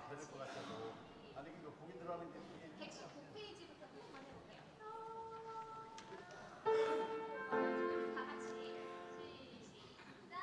되는 것 같아서. 아니 이거 보기 들어가는 게 되게 119페이지부터 한번 해볼게요. 다 같이 시작.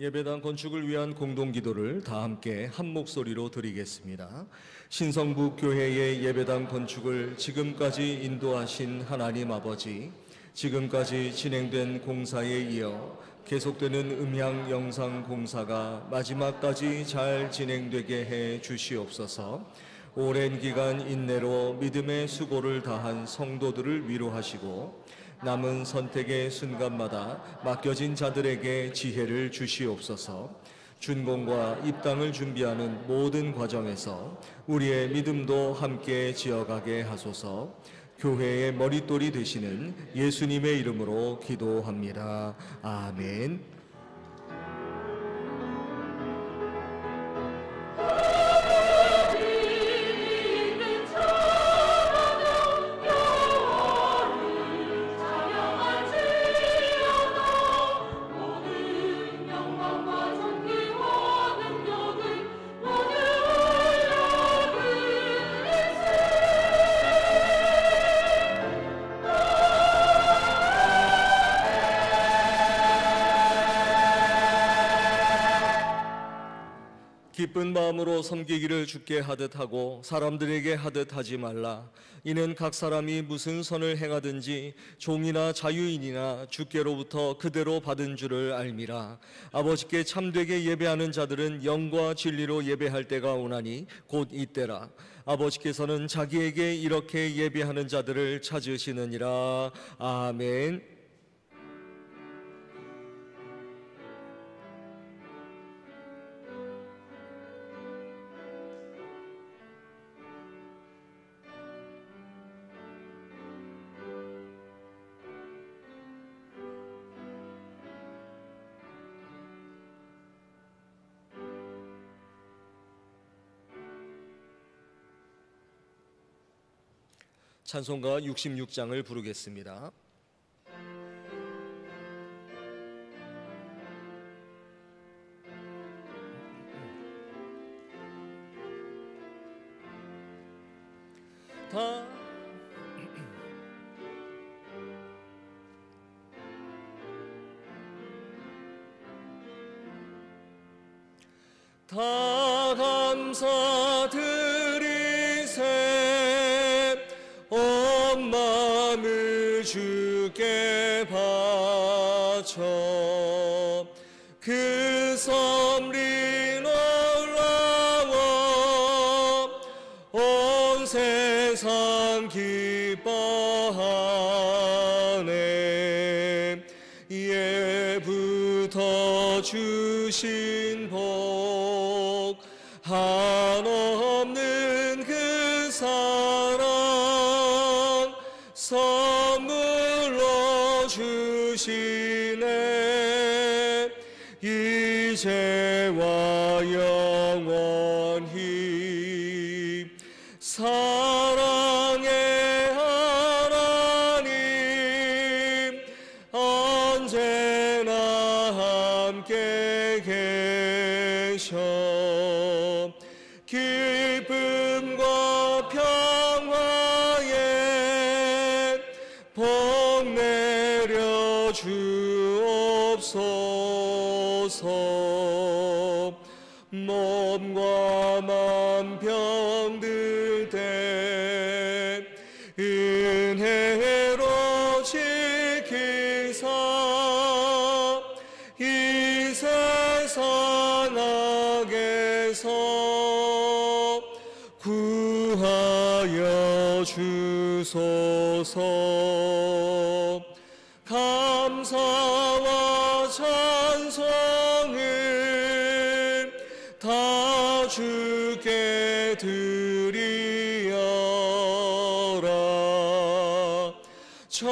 예배당 건축을 위한 공동기도를 다 함께 한 목소리로 드리겠습니다. 신성부 교회의 예배당 건축을 지금까지 인도하신 하나님 아버지, 지금까지 진행된 공사에 이어 계속되는 음향 영상 공사가 마지막까지 잘 진행되게 해 주시옵소서. 오랜 기간 인내로 믿음의 수고를 다한 성도들을 위로하시고 남은 선택의 순간마다 맡겨진 자들에게 지혜를 주시옵소서. 준공과 입당을 준비하는 모든 과정에서 우리의 믿음도 함께 지어가게 하소서. 교회의 머릿돌이 되시는 예수님의 이름으로 기도합니다. 아멘. 기쁜 마음으로 섬기기를 주께 하듯 하고 사람들에게 하듯 하지 말라. 이는 각 사람이 무슨 선을 행하든지 종이나 자유인이나 주께로부터 그대로 받은 줄을 알미라. 아버지께 참되게 예배하는 자들은 영과 진리로 예배할 때가 오나니 곧 이때라. 아버지께서는 자기에게 이렇게 예배하는 자들을 찾으시느니라. 아멘. 찬송가 66장을 부르겠습니다. 다 감사드리세 온 마음을 주께 바쳐 그 섭리 놀라워 온 세상 기뻐하네. 예부터 주신 복 한없는 그 사랑 선물로 주시네. 이제와 영원히 사랑의 하나님 언제나 함께 계셔 기쁨과 평화에 복 내려 주옵소서. 몸과 맘 병들 때 은혜로 지키사 이 세상 악에서 구하여 주소서. 감사와 찬송을 다 주께 드리어라. 저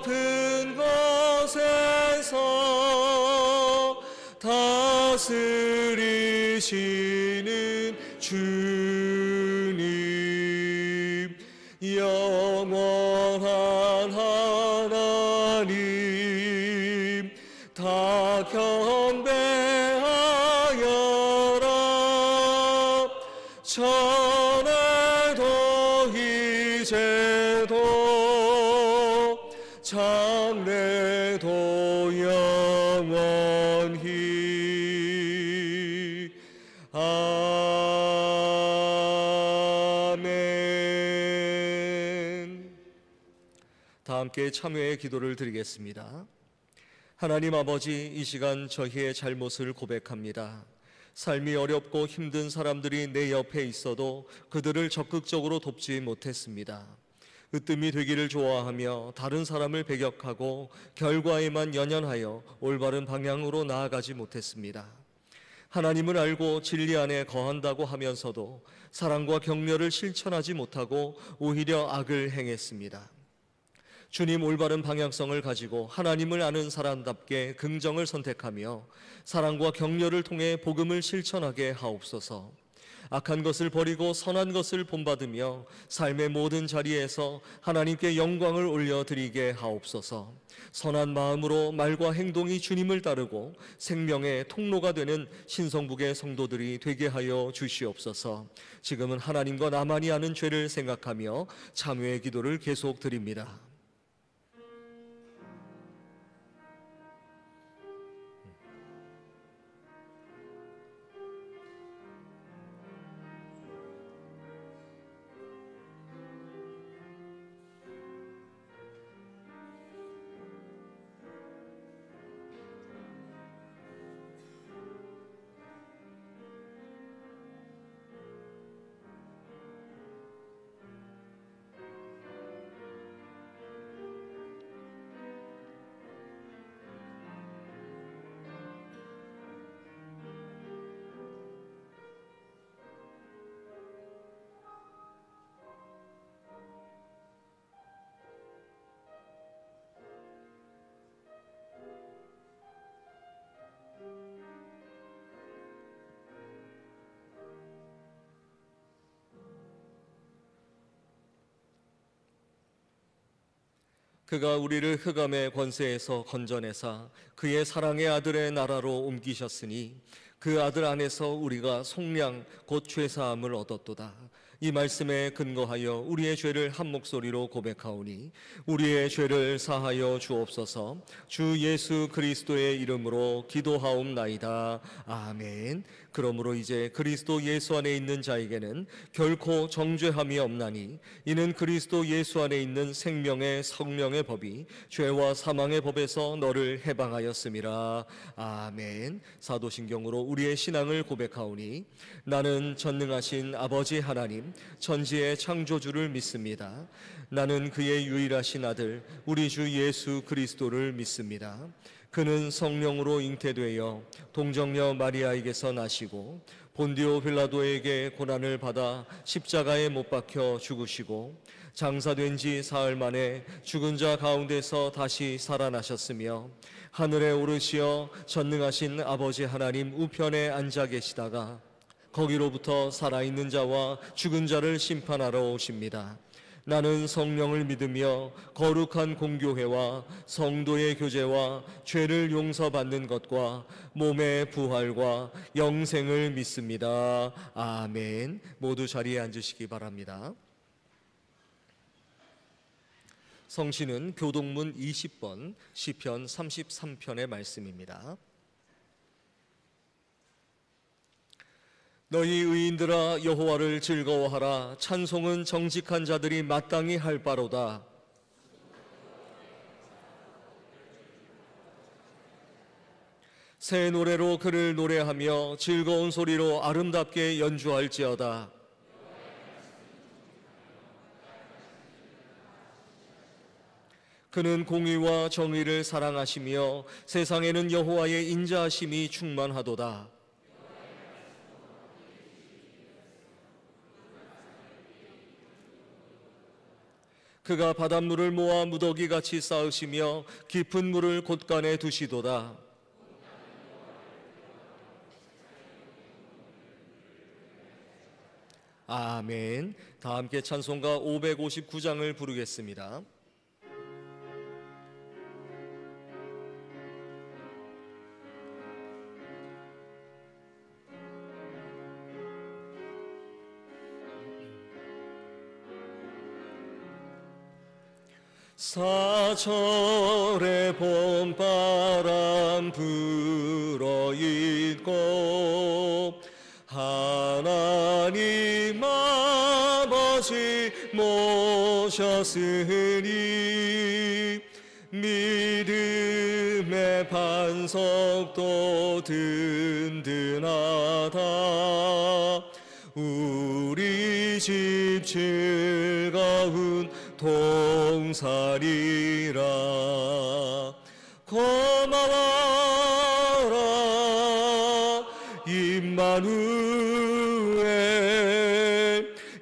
높은 곳에서 다스리시는 주님 영원한 하나님 다 경배하여라. 전에도 이제도 장래도 영원히 아멘. 다 함께 참여의 기도를 드리겠습니다. 하나님 아버지, 이 시간 저희의 잘못을 고백합니다. 삶이 어렵고 힘든 사람들이 내 옆에 있어도 그들을 적극적으로 돕지 못했습니다. 으뜸이 되기를 좋아하며 다른 사람을 배격하고 결과에만 연연하여 올바른 방향으로 나아가지 못했습니다. 하나님을 알고 진리 안에 거한다고 하면서도 사랑과 격려를 실천하지 못하고 오히려 악을 행했습니다. 주님, 올바른 방향성을 가지고 하나님을 아는 사람답게 긍정을 선택하며 사랑과 격려를 통해 복음을 실천하게 하옵소서. 악한 것을 버리고 선한 것을 본받으며 삶의 모든 자리에서 하나님께 영광을 올려드리게 하옵소서. 선한 마음으로 말과 행동이 주님을 따르고 생명의 통로가 되는 신성북의 성도들이 되게 하여 주시옵소서. 지금은 하나님과 나만이 아는 죄를 생각하며 참회의 기도를 계속 드립니다. 그가 우리를 흑암의 권세에서 건져내사 그의 사랑의 아들의 나라로 옮기셨으니 그 아들 안에서 우리가 속량 곧 죄사함을 얻었도다. 이 말씀에 근거하여 우리의 죄를 한 목소리로 고백하오니 우리의 죄를 사하여 주옵소서. 주 예수 그리스도의 이름으로 기도하옵나이다. 아멘. 그러므로 이제 그리스도 예수 안에 있는 자에게는 결코 정죄함이 없나니 이는 그리스도 예수 안에 있는 생명의 성령의 법이 죄와 사망의 법에서 너를 해방하였음이라. 아멘. 사도신경으로 우리의 신앙을 고백하오니 나는 전능하신 아버지 하나님 천지의 창조주를 믿습니다. 나는 그의 유일하신 아들 우리 주 예수 그리스도를 믿습니다. 그는 성령으로 잉태되어 동정녀 마리아에게서 나시고 본디오 빌라도에게 고난을 받아 십자가에 못 박혀 죽으시고 장사된 지 사흘 만에 죽은 자 가운데서 다시 살아나셨으며 하늘에 오르시어 전능하신 아버지 하나님 우편에 앉아 계시다가 거기로부터 살아있는 자와 죽은 자를 심판하러 오십니다. 나는 성령을 믿으며 거룩한 공교회와 성도의 교제와 죄를 용서받는 것과 몸의 부활과 영생을 믿습니다. 아멘. 모두 자리에 앉으시기 바랍니다. 성시는 교동문 20번 시편 33편의 말씀입니다. 너희 의인들아 여호와를 즐거워하라. 찬송은 정직한 자들이 마땅히 할 바로다. 새 노래로 그를 노래하며 즐거운 소리로 아름답게 연주할지어다. 그는 공의와 정의를 사랑하시며 세상에는 여호와의 인자하심이 충만하도다. 그가 바닷물을 모아 무더기같이 쌓으시며 깊은 물을 곳간에 두시도다. 아멘. 다 함께 찬송가 559장을 부르겠습니다. 사절의 봄바람 불어있고 하나님 아버지 모셨으니 믿음의 반석도 든든하다. 우리 집 즐거운 동산이라. 고마워라 임마누엘,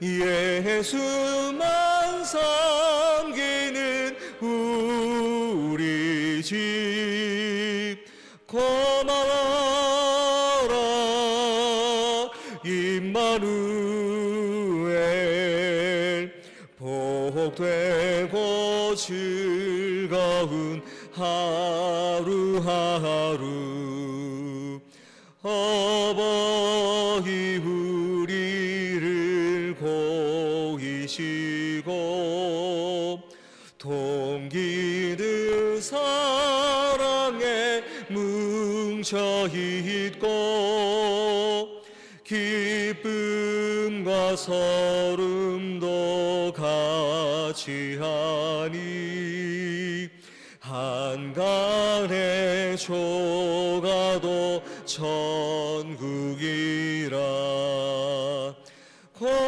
예수만 섬기는 우리 집. 고마워라 임마누엘, 복되고 즐거운 하루하루. 어버이 우리를 고이시고 동기들 사랑에 뭉쳐있고 기쁨과 서름도 같이 하니 한간의 조가도 천국이라. 고마워라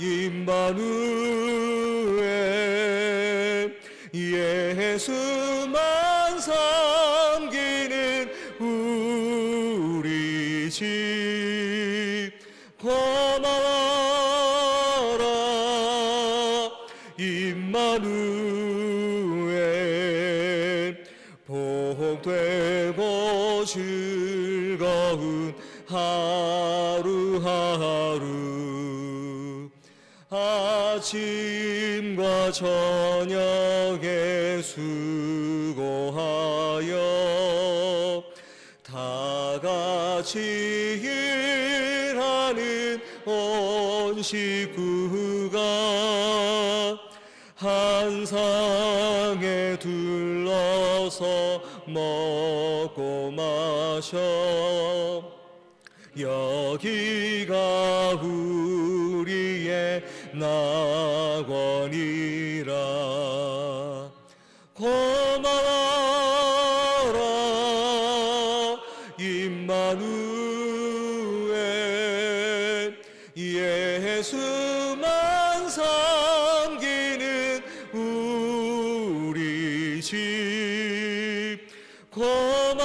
임마누엘, 예수만 섬기는 우리 집. 고마워라 임마누엘, 복되고 즐거운 하루하루. 아침과 저녁에 수고하여 다 같이 일하는 온 식구가 한 상에 둘러서 먹고 마셔. 여기가 우리의 낙원이라. 고마워라 임마누엘, 예수만 섬기는 우리 집. 고마워라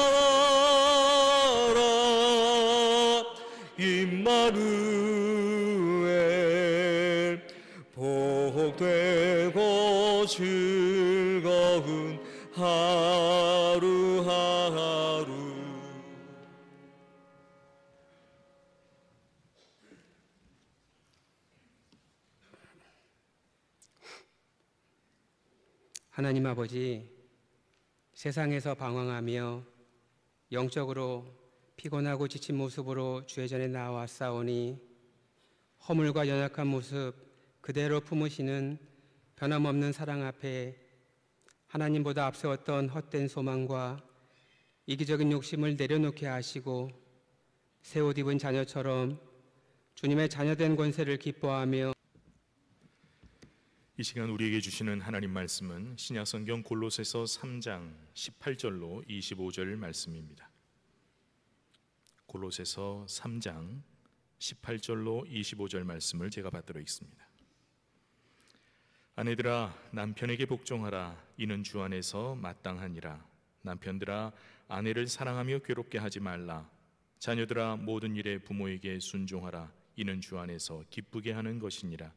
임마누엘, 복되고 즐거운 하루하루. 하나님 아버지, 세상에서 방황하며 영적으로 피곤하고 지친 모습으로 주의 전에 나왔사오니 허물과 연약한 모습 그대로 품으시는 변함없는 사랑 앞에 하나님보다 앞세웠던 헛된 소망과 이기적인 욕심을 내려놓게 하시고 새 옷 입은 자녀처럼 주님의 자녀된 권세를 기뻐하며. 이 시간 우리에게 주시는 하나님 말씀은 신약성경 골로새서 3장 18절로 25절 말씀입니다. 골로새서 3장 18절로 25절 말씀을 제가 받들어 읽습니다. 아내들아, 남편에게 복종하라. 이는 주 안에서 마땅하니라. 남편들아, 아내를 사랑하며 괴롭게 하지 말라. 자녀들아, 모든 일에 부모에게 순종하라. 이는 주 안에서 기쁘게 하는 것이니라.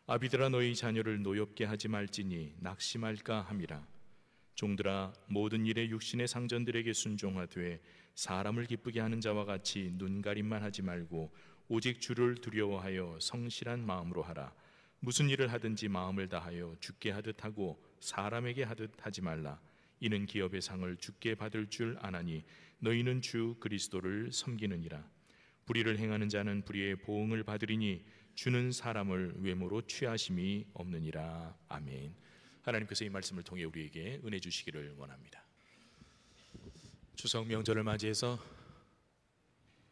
아비들아, 너희 자녀를 노엽게 하지 말지니 낙심할까 함이라. 종들아, 모든 일에 육신의 상전들에게 순종하되 사람을 기쁘게 하는 자와 같이 눈가림만 하지 말고 오직 주를 두려워하여 성실한 마음으로 하라. 무슨 일을 하든지 마음을 다하여 주께 하듯 하고 사람에게 하듯 하지 말라. 이는 기업의 상을 주께 받을 줄 아나니 너희는 주 그리스도를 섬기느니라. 불의를 행하는 자는 불의의 보응을 받으리니 주는 사람을 외모로 취하심이 없느니라. 아멘. 하나님께서 이 말씀을 통해 우리에게 은혜 주시기를 원합니다. 추석 명절을 맞이해서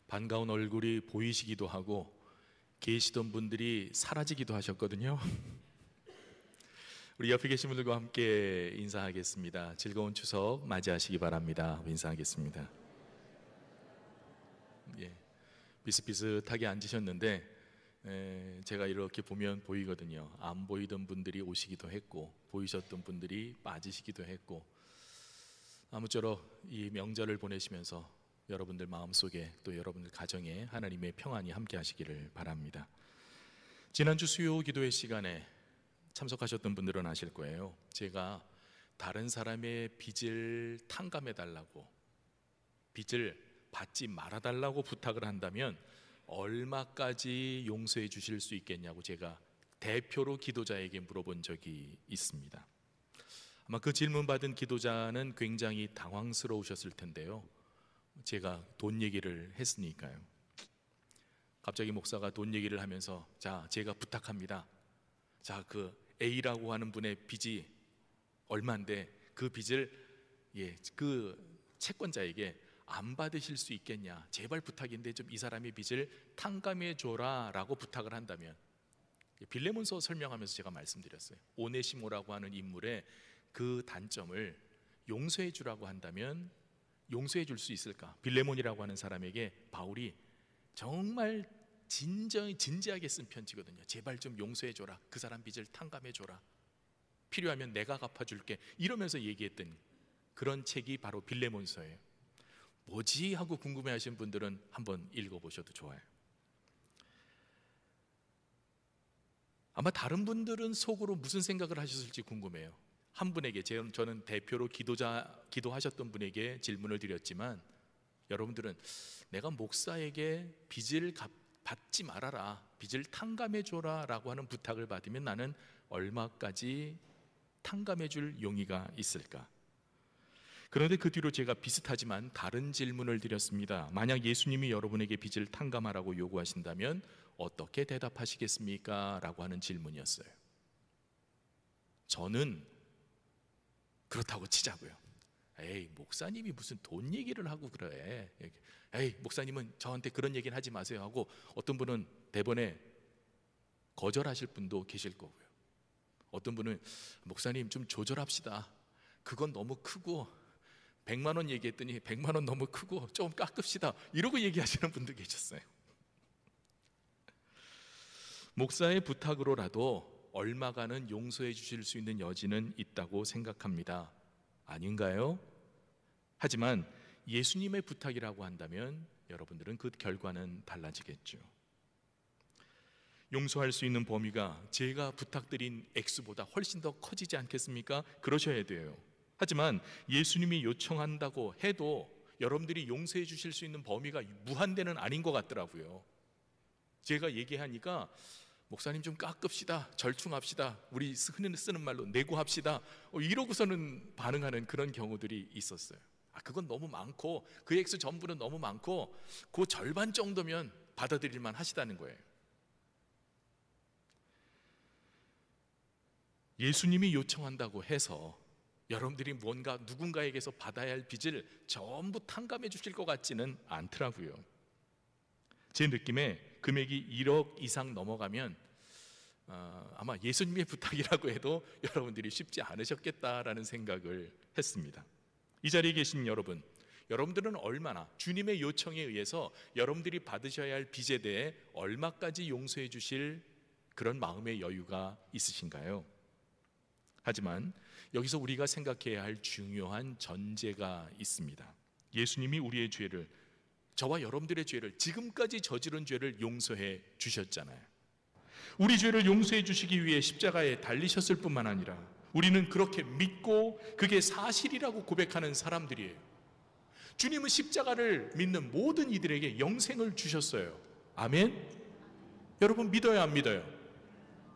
반가운 얼굴이 보이시기도 하고 계시던 분들이 사라지기도 하셨거든요. 우리 옆에 계신 분들과 함께 인사하겠습니다. 즐거운 추석 맞이하시기 바랍니다. 인사하겠습니다. 예, 비슷비슷하게 앉으셨는데 제가 이렇게 보면 보이거든요. 안 보이던 분들이 오시기도 했고 보이셨던 분들이 빠지시기도 했고, 아무쪼록 이 명절을 보내시면서 여러분들 마음속에 또 여러분들 가정에 하나님의 평안이 함께 하시기를 바랍니다. 지난주 수요 기도회 시간에 참석하셨던 분들은 아실 거예요. 제가 다른 사람의 빚을 탕감해 달라고, 빚을 받지 말아 달라고 부탁을 한다면 얼마까지 용서해 주실 수 있겠냐고 제가 대표로 기도자에게 물어본 적이 있습니다. 아마 그 질문 받은 기도자는 굉장히 당황스러우셨을 텐데요. 제가 돈 얘기를 했으니까요. 갑자기 목사가 돈 얘기를 하면서, 자, 제가 부탁합니다. 자, 그 A라고 하는 분의 빚이 얼마인데 그 빚을 그 채권자에게 안 받으실 수 있겠냐, 제발 부탁인데 좀 이 사람의 빚을 탕감해 줘라 라고 부탁을 한다면, 빌레몬서 설명하면서 제가 말씀드렸어요. 오네시모라고 하는 인물의 그 단점을 용서해 주라고 한다면 용서해 줄 수 있을까? 빌레몬이라고 하는 사람에게 바울이 정말 진지하게 쓴 편지거든요. 제발 좀 용서해 줘라, 그 사람 빚을 탕감해 줘라, 필요하면 내가 갚아줄게, 이러면서 얘기했던 그런 책이 바로 빌레몬서예요. 뭐지 하고 궁금해하신 분들은 한번 읽어보셔도 좋아요. 아마 다른 분들은 속으로 무슨 생각을 하셨을지 궁금해요. 한 분에게, 저는 대표로 기도하셨던 분에게 질문을 드렸지만, 여러분들은 내가 목사에게 빚을 받지 말아라, 빚을 탕감해 줘라 라고 하는 부탁을 받으면 나는 얼마까지 탕감해 줄 용의가 있을까? 그런데 그 뒤로 제가 비슷하지만 다른 질문을 드렸습니다. 만약 예수님이 여러분에게 빚을 탕감하라고 요구하신다면 어떻게 대답하시겠습니까? 라고 하는 질문이었어요. 저는 그렇다고 치자고요. 에이, 목사님이 무슨 돈 얘기를 하고 그래, 에이, 목사님은 저한테 그런 얘기는 하지 마세요 하고 어떤 분은 대번에 거절하실 분도 계실 거고요. 어떤 분은 목사님 좀 조절합시다, 그건 너무 크고, 100만 원 얘기했더니 100만 원 너무 크고 조금 깎읍시다, 이러고 얘기하시는 분도 계셨어요. 목사의 부탁으로라도 얼마간은 용서해 주실 수 있는 여지는 있다고 생각합니다. 아닌가요? 하지만 예수님의 부탁이라고 한다면 여러분들은 그 결과는 달라지겠죠. 용서할 수 있는 범위가 제가 부탁드린 액수보다 훨씬 더 커지지 않겠습니까? 그러셔야 돼요. 하지만 예수님이 요청한다고 해도 여러분들이 용서해 주실 수 있는 범위가 무한대는 아닌 것 같더라고요. 제가 얘기하니까 목사님 좀 깎읍시다, 절충합시다, 우리 흔히 쓰는 말로 내고합시다, 이러고서는 반응하는 그런 경우들이 있었어요. 그건 너무 많고, 그 액수 전부는 너무 많고, 그 절반 정도면 받아들일만 하시다는 거예요. 예수님이 요청한다고 해서 여러분들이 뭔가 누군가에게서 받아야 할 빚을 전부 탕감해 주실 것 같지는 않더라고요. 제 느낌에 금액이 1억 이상 넘어가면 아마 예수님의 부탁이라고 해도 여러분들이 쉽지 않으셨겠다라는 생각을 했습니다. 이 자리에 계신 여러분, 여러분들은 얼마나 주님의 요청에 의해서 여러분들이 받으셔야 할 빚에 대해 얼마까지 용서해 주실 그런 마음의 여유가 있으신가요? 하지만 여기서 우리가 생각해야 할 중요한 전제가 있습니다. 예수님이 우리의 죄를, 저와 여러분들의 죄를, 지금까지 저지른 죄를 용서해 주셨잖아요. 우리 죄를 용서해 주시기 위해 십자가에 달리셨을 뿐만 아니라 우리는 그렇게 믿고 그게 사실이라고 고백하는 사람들이에요. 주님은 십자가를 믿는 모든 이들에게 영생을 주셨어요. 아멘? 여러분 믿어요, 안 믿어요?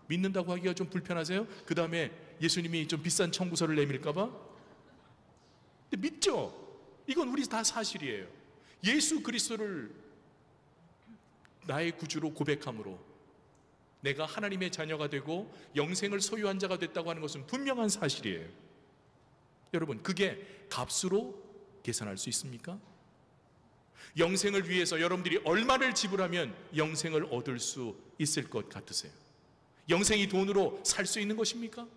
믿는다고 하기가 좀 불편하세요? 그 다음에 예수님이 좀 비싼 청구서를 내밀까봐? 근데 믿죠? 이건 우리 다 사실이에요. 예수 그리스도를 나의 구주로 고백함으로 내가 하나님의 자녀가 되고 영생을 소유한 자가 됐다고 하는 것은 분명한 사실이에요. 여러분, 그게 값으로 계산할 수 있습니까? 영생을 위해서 여러분들이 얼마를 지불하면 영생을 얻을 수 있을 것 같으세요? 영생이 돈으로 살 수 있는 것입니까?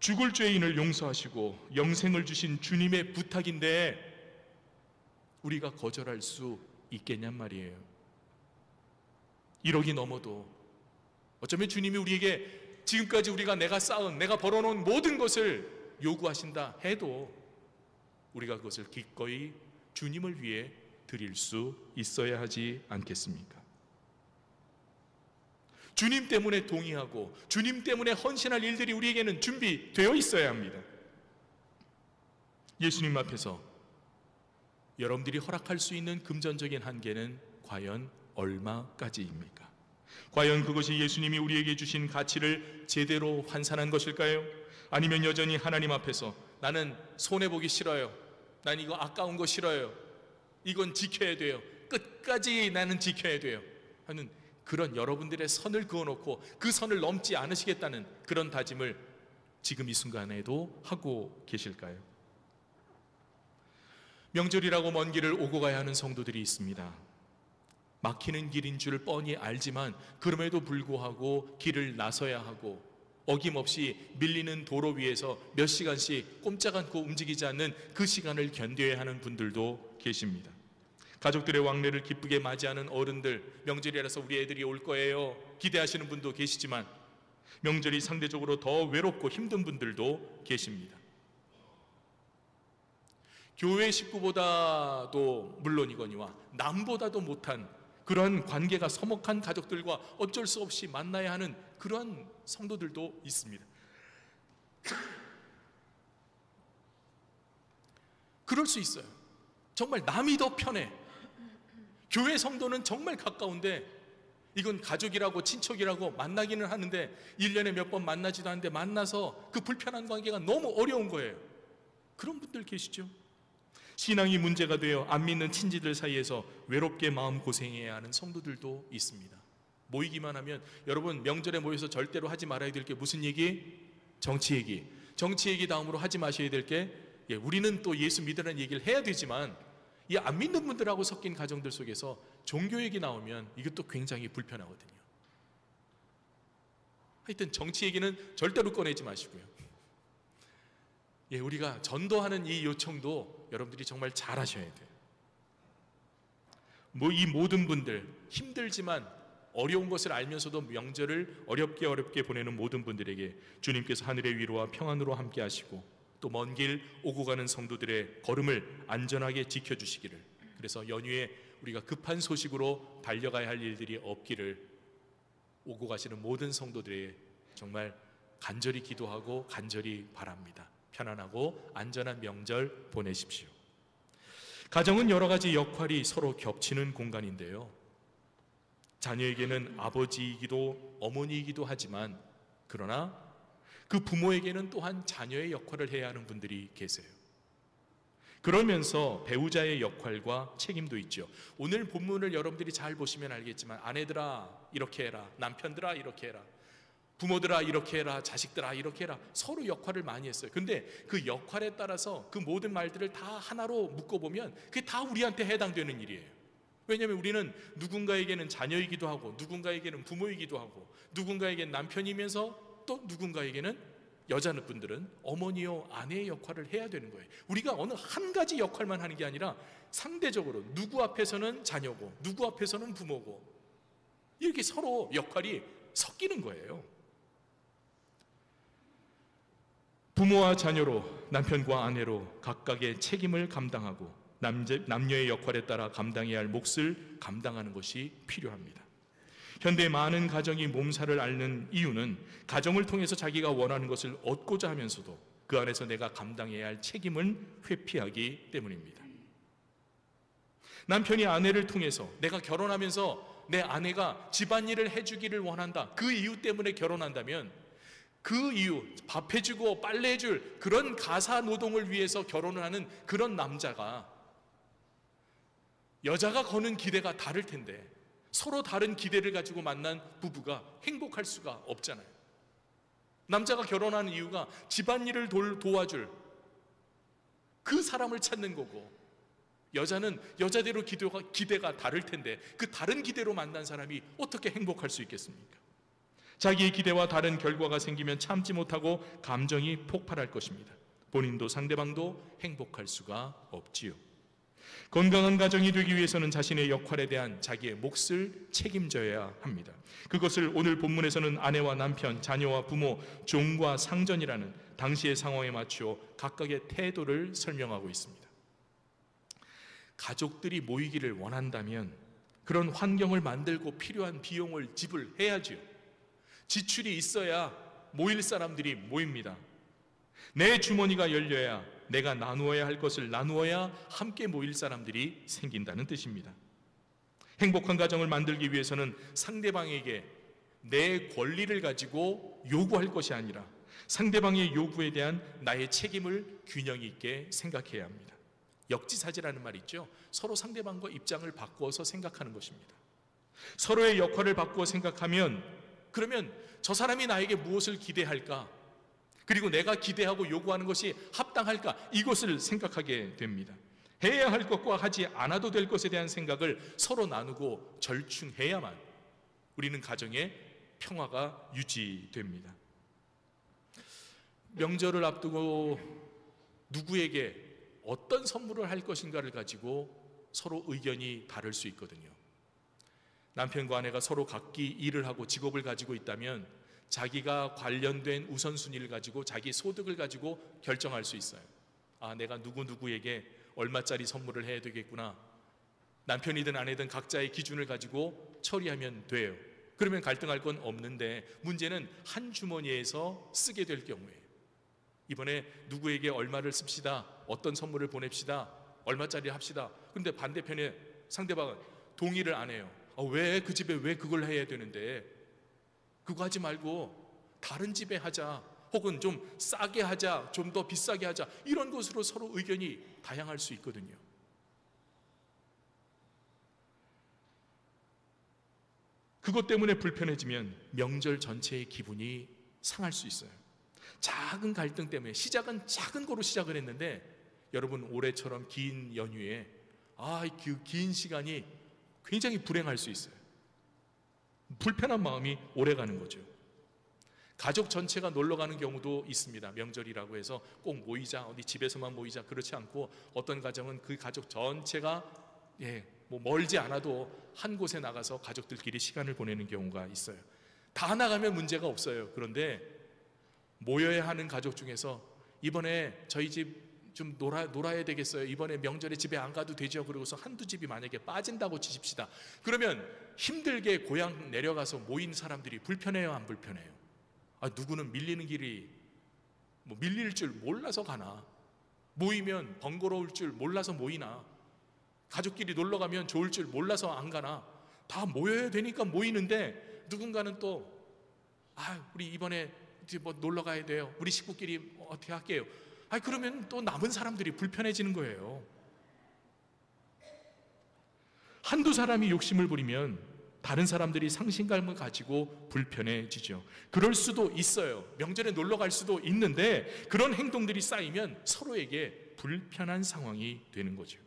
죽을 죄인을 용서하시고 영생을 주신 주님의 부탁인데 우리가 거절할 수 있겠냔 말이에요. 1억이 넘어도 어쩌면 주님이 우리에게 지금까지 우리가 내가 벌어놓은 모든 것을 요구하신다 해도 우리가 그것을 기꺼이 주님을 위해 드릴 수 있어야 하지 않겠습니까? 주님 때문에 동의하고 주님 때문에 헌신할 일들이 우리에게는 준비되어 있어야 합니다. 예수님 앞에서 여러분들이 허락할 수 있는 금전적인 한계는 과연 얼마까지입니까? 과연 그것이 예수님이 우리에게 주신 가치를 제대로 환산한 것일까요? 아니면 여전히 하나님 앞에서 나는 손해보기 싫어요, 난 이거 아까운 거 싫어요, 이건 지켜야 돼요, 끝까지 나는 지켜야 돼요 하는 그런 여러분들의 선을 그어놓고 그 선을 넘지 않으시겠다는 그런 다짐을 지금 이 순간에도 하고 계실까요? 명절이라고 먼 길을 오고 가야 하는 성도들이 있습니다. 막히는 길인 줄 뻔히 알지만 그럼에도 불구하고 길을 나서야 하고 어김없이 밀리는 도로 위에서 몇 시간씩 꼼짝 않고 움직이지 않는 그 시간을 견뎌야 하는 분들도 계십니다. 가족들의 왕래를 기쁘게 맞이하는 어른들, 명절이라서 우리 애들이 올 거예요 기대하시는 분도 계시지만 명절이 상대적으로 더 외롭고 힘든 분들도 계십니다. 교회 식구보다도 물론이거니와 남보다도 못한 그러한 관계가 서먹한 가족들과 어쩔 수 없이 만나야 하는 그러한 성도들도 있습니다. 그럴 수 있어요. 정말 남이 더 편해. 교회 성도는 정말 가까운데 이건 가족이라고 친척이라고 만나기는 하는데 1년에 몇 번 만나지도 않는데 만나서 그 불편한 관계가 너무 어려운 거예요. 그런 분들 계시죠? 신앙이 문제가 되어 안 믿는 친지들 사이에서 외롭게 마음고생해야 하는 성도들도 있습니다. 모이기만 하면 여러분 명절에 모여서 절대로 하지 말아야 될 게 무슨 얘기? 정치 얘기. 정치 얘기 다음으로 하지 마셔야 될 게 우리는 또 예수 믿으라는 얘기를 해야 되지만 이 안 믿는 분들하고 섞인 가정들 속에서 종교 얘기 나오면 이것도 굉장히 불편하거든요. 하여튼 정치 얘기는 절대로 꺼내지 마시고요. 우리가 전도하는 이 요청도 여러분들이 정말 잘 하셔야 돼요. 이 모든 분들 힘들지만 어려운 것을 알면서도 명절을 어렵게 보내는 모든 분들에게 주님께서 하늘의 위로와 평안으로 함께 하시고 또 먼 길 오고 가는 성도들의 걸음을 안전하게 지켜주시기를, 그래서 연휴에 우리가 급한 소식으로 달려가야 할 일들이 없기를 오고 가시는 모든 성도들의 정말 간절히 기도하고 간절히 바랍니다. 편안하고 안전한 명절 보내십시오. 가정은 여러 가지 역할이 서로 겹치는 공간인데요. 자녀에게는 아버지이기도 어머니이기도 하지만 그러나 그 부모에게는 또한 자녀의 역할을 해야 하는 분들이 계세요. 그러면서 배우자의 역할과 책임도 있죠. 오늘 본문을 여러분들이 잘 보시면 알겠지만 아내들아 이렇게 해라, 남편들아 이렇게 해라, 부모들아 이렇게 해라, 자식들아 이렇게 해라, 서로 역할을 많이 했어요. 근데 그 역할에 따라서 그 모든 말들을 다 하나로 묶어보면 그게 다 우리한테 해당되는 일이에요. 왜냐하면 우리는 누군가에게는 자녀이기도 하고 누군가에게는 부모이기도 하고 누군가에게는 남편이면서 또 누군가에게는 여자분들은 어머니요 아내의 역할을 해야 되는 거예요. 우리가 어느 한 가지 역할만 하는 게 아니라 상대적으로 누구 앞에서는 자녀고 누구 앞에서는 부모고 이렇게 서로 역할이 섞이는 거예요. 부모와 자녀로 남편과 아내로 각각의 책임을 감당하고 남녀의 역할에 따라 감당해야 할 몫을 감당하는 것이 필요합니다. 현대 많은 가정이 몸살을 앓는 이유는 가정을 통해서 자기가 원하는 것을 얻고자 하면서도 그 안에서 내가 감당해야 할 책임을 회피하기 때문입니다. 남편이 아내를 통해서 내가 결혼하면서 내 아내가 집안일을 해주기를 원한다, 그 이유 때문에 결혼한다면 그 이유, 밥 해주고 빨래 해줄 그런 가사 노동을 위해서 결혼을 하는 그런 남자가 여자가 거는 기대가 다를 텐데 서로 다른 기대를 가지고 만난 부부가 행복할 수가 없잖아요. 남자가 결혼하는 이유가 집안일을 도와줄 그 사람을 찾는 거고, 여자는 여자대로 기대가 다를 텐데 그 다른 기대로 만난 사람이 어떻게 행복할 수 있겠습니까? 자기의 기대와 다른 결과가 생기면 참지 못하고 감정이 폭발할 것입니다. 본인도 상대방도 행복할 수가 없지요. 건강한 가정이 되기 위해서는 자신의 역할에 대한 자기의 몫을 책임져야 합니다. 그것을 오늘 본문에서는 아내와 남편, 자녀와 부모, 종과 상전이라는 당시의 상황에 맞추어 각각의 태도를 설명하고 있습니다. 가족들이 모이기를 원한다면 그런 환경을 만들고 필요한 비용을 지불해야죠. 지출이 있어야 모일 사람들이 모입니다. 내 주머니가 열려야 내가 나누어야 할 것을 나누어야 함께 모일 사람들이 생긴다는 뜻입니다. 행복한 가정을 만들기 위해서는 상대방에게 내 권리를 가지고 요구할 것이 아니라 상대방의 요구에 대한 나의 책임을 균형 있게 생각해야 합니다. 역지사지라는 말 있죠. 서로 상대방과 입장을 바꾸어서 생각하는 것입니다. 서로의 역할을 바꾸어 생각하면, 그러면 저 사람이 나에게 무엇을 기대할까? 그리고 내가 기대하고 요구하는 것이 합당할까? 이것을 생각하게 됩니다. 해야 할 것과 하지 않아도 될 것에 대한 생각을 서로 나누고 절충해야만 우리는 가정의 평화가 유지됩니다. 명절을 앞두고 누구에게 어떤 선물을 할 것인가를 가지고 서로 의견이 다를 수 있거든요. 남편과 아내가 서로 각기 일을 하고 직업을 가지고 있다면 자기가 관련된 우선순위를 가지고 자기 소득을 가지고 결정할 수 있어요. 아, 내가 누구누구에게 얼마짜리 선물을 해야 되겠구나. 남편이든 아내든 각자의 기준을 가지고 처리하면 돼요. 그러면 갈등할 건 없는데, 문제는 한 주머니에서 쓰게 될 경우에 이번에 누구에게 얼마를 씁시다, 어떤 선물을 보냅시다, 얼마짜리 합시다. 그런데 반대편에 상대방은 동의를 안 해요. 왜 그 집에 왜 그걸 해야 되는데, 그거 하지 말고 다른 집에 하자, 혹은 좀 싸게 하자, 좀 더 비싸게 하자, 이런 것으로 서로 의견이 다양할 수 있거든요. 그것 때문에 불편해지면 명절 전체의 기분이 상할 수 있어요. 작은 갈등 때문에, 시작은 작은 거로 시작을 했는데 여러분, 올해처럼 긴 연휴에 그 긴 시간이 굉장히 불행할 수 있어요. 불편한 마음이 오래가는 거죠. 가족 전체가 놀러 가는 경우도 있습니다. 명절이라고 해서 꼭 모이자, 어디 집에서만 모이자, 그렇지 않고 어떤 가정은 그 가족 전체가 멀지 않아도 한 곳에 나가서 가족들끼리 시간을 보내는 경우가 있어요. 다 나가면 문제가 없어요. 그런데 모여야 하는 가족 중에서 이번에 저희 집 좀 놀아야 되겠어요. 이번에 명절에 집에 안 가도 되죠. 그러고서 한두 집이 만약에 빠진다고 치십시다. 그러면 힘들게 고향 내려가서 모인 사람들이 불편해요, 안 불편해요? 누구는 밀리는 길이 밀릴 줄 몰라서 가나, 모이면 번거로울 줄 몰라서 모이나, 가족끼리 놀러 가면 좋을 줄 몰라서 안 가나, 다 모여야 되니까 모이는데, 누군가는 또 우리 이번에 놀러 가야 돼요. 우리 식구끼리 어떻게 할게요. 그러면 또 남은 사람들이 불편해지는 거예요. 한두 사람이 욕심을 부리면 다른 사람들이 상실감을 가지고 불편해지죠. 그럴 수도 있어요. 명절에 놀러 갈 수도 있는데 그런 행동들이 쌓이면 서로에게 불편한 상황이 되는 거죠.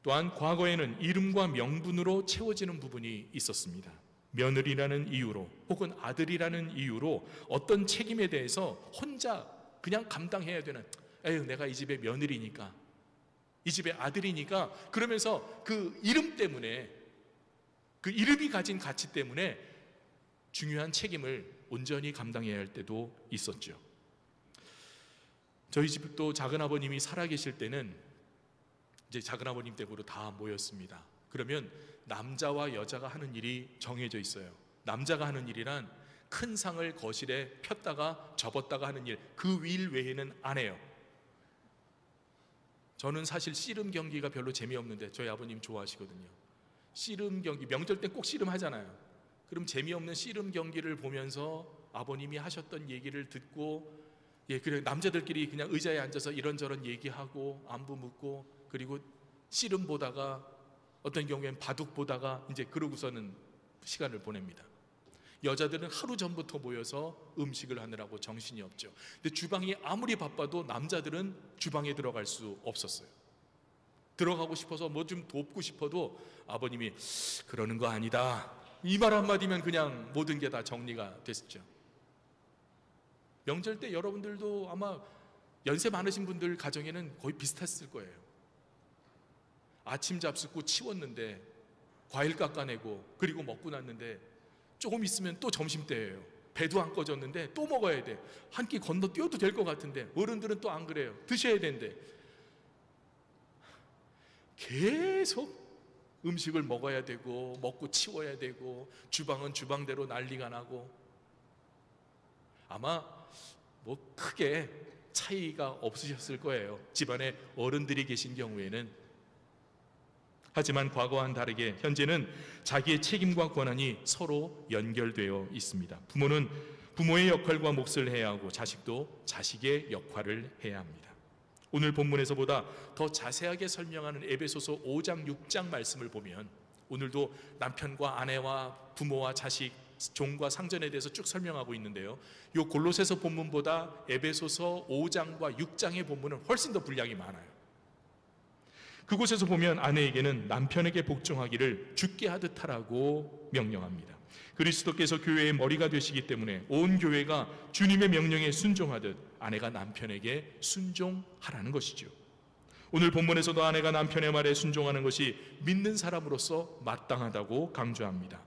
또한 과거에는 이름과 명분으로 채워지는 부분이 있었습니다. 며느리라는 이유로 혹은 아들이라는 이유로 어떤 책임에 대해서 혼자 그냥 감당해야 되는, 내가 이 집의 며느리니까, 이 집의 아들이니까, 그러면서 그 이름 때문에, 그 이름이 가진 가치 때문에 중요한 책임을 온전히 감당해야 할 때도 있었죠. 저희 집도 작은아버님이 살아계실 때는 이제 작은아버님 댁으로 다 모였습니다. 그러면 남자와 여자가 하는 일이 정해져 있어요. 남자가 하는 일이란 큰 상을 거실에 폈다가 접었다가 하는 일, 그 일 외에는 안 해요. 저는 사실 씨름 경기가 별로 재미없는데 저희 아버님 좋아하시거든요. 씨름 경기, 명절 때 꼭 씨름 하잖아요. 그럼 재미없는 씨름 경기를 보면서 아버님이 하셨던 얘기를 듣고, 그래 남자들끼리 그냥 의자에 앉아서 이런저런 얘기하고 안부 묻고, 그리고 씨름 보다가 어떤 경우엔 바둑 보다가 이제 그러고서는 시간을 보냅니다. 여자들은 하루 전부터 모여서 음식을 하느라고 정신이 없죠. 근데 주방이 아무리 바빠도 남자들은 주방에 들어갈 수 없었어요. 들어가고 싶어서 뭐 좀 돕고 싶어도 아버님이 그러는 거 아니다, 이 말 한마디면 그냥 모든 게 다 정리가 됐죠. 명절 때 여러분들도 아마 연세 많으신 분들 가정에는 거의 비슷했을 거예요. 아침 잡숫고 치웠는데 과일 깎아내고 그리고 먹고 났는데 조금 있으면 또 점심때예요. 배도 안 꺼졌는데 또 먹어야 돼. 한 끼 건너뛰어도 될 것 같은데 어른들은 또 안 그래요. 드셔야 되는데 계속 음식을 먹어야 되고 먹고 치워야 되고 주방은 주방대로 난리가 나고 아마 뭐 크게 차이가 없으셨을 거예요. 집안에 어른들이 계신 경우에는. 하지만 과거와는 다르게 현재는 자기의 책임과 권한이 서로 연결되어 있습니다. 부모는 부모의 역할과 몫을 해야 하고 자식도 자식의 역할을 해야 합니다. 오늘 본문에서보다 더 자세하게 설명하는 에베소서 5장 6장 말씀을 보면 오늘도 남편과 아내와 부모와 자식, 종과 상전에 대해서 쭉 설명하고 있는데요, 이 골로새서 본문보다 에베소서 5장과 6장의 본문은 훨씬 더 분량이 많아요. 그곳에서 보면 아내에게는 남편에게 복종하기를 주께 하듯 하라고 명령합니다. 그리스도께서 교회의 머리가 되시기 때문에 온 교회가 주님의 명령에 순종하듯 아내가 남편에게 순종하라는 것이죠. 오늘 본문에서도 아내가 남편의 말에 순종하는 것이 믿는 사람으로서 마땅하다고 강조합니다.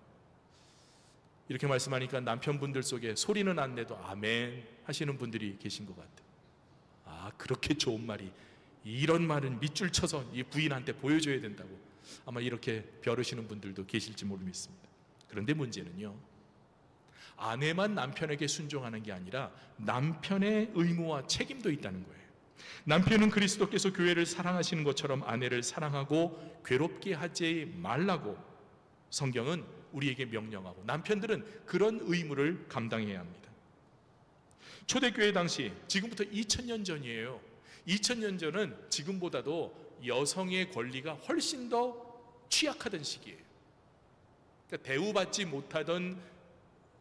이렇게 말씀하니까 남편분들 속에 소리는 안 내도 아멘 하시는 분들이 계신 것 같아요. 아, 그렇게 좋은 말이, 이런 말은 밑줄 쳐서 이 부인한테 보여줘야 된다고 아마 이렇게 벼르시는 분들도 계실지 모르겠습니다. 그런데 문제는요, 아내만 남편에게 순종하는 게 아니라 남편의 의무와 책임도 있다는 거예요. 남편은 그리스도께서 교회를 사랑하시는 것처럼 아내를 사랑하고 괴롭게 하지 말라고 성경은 우리에게 명령하고 남편들은 그런 의무를 감당해야 합니다. 초대교회 당시, 지금부터 2000년 전이에요. 2000년 전은 지금보다도 여성의 권리가 훨씬 더 취약하던 시기예요. 그러니까 대우받지 못하던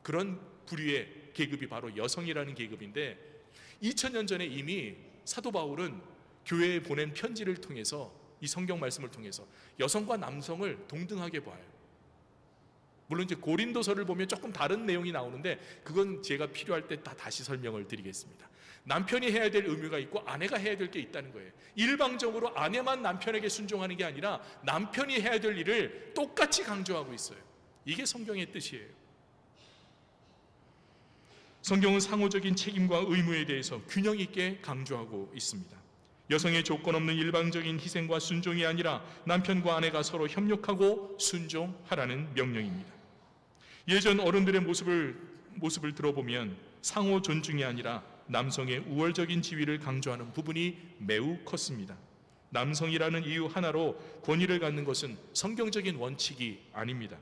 그런 부류의 계급이 바로 여성이라는 계급인데 2000년 전에 이미 사도 바울은 교회에 보낸 편지를 통해서 이 성경 말씀을 통해서 여성과 남성을 동등하게 봐요. 물론 이제 고린도서를 보면 조금 다른 내용이 나오는데 그건 제가 필요할 때 다시 설명을 드리겠습니다. 남편이 해야 될 의무가 있고 아내가 해야 될 게 있다는 거예요. 일방적으로 아내만 남편에게 순종하는 게 아니라 남편이 해야 될 일을 똑같이 강조하고 있어요. 이게 성경의 뜻이에요. 성경은 상호적인 책임과 의무에 대해서 균형 있게 강조하고 있습니다. 여성의 조건 없는 일방적인 희생과 순종이 아니라 남편과 아내가 서로 협력하고 순종하라는 명령입니다. 예전 어른들의 모습을 들어보면 상호 존중이 아니라 남성의 우월적인 지위를 강조하는 부분이 매우 컸습니다. 남성이라는 이유 하나로 권위를 갖는 것은 성경적인 원칙이 아닙니다.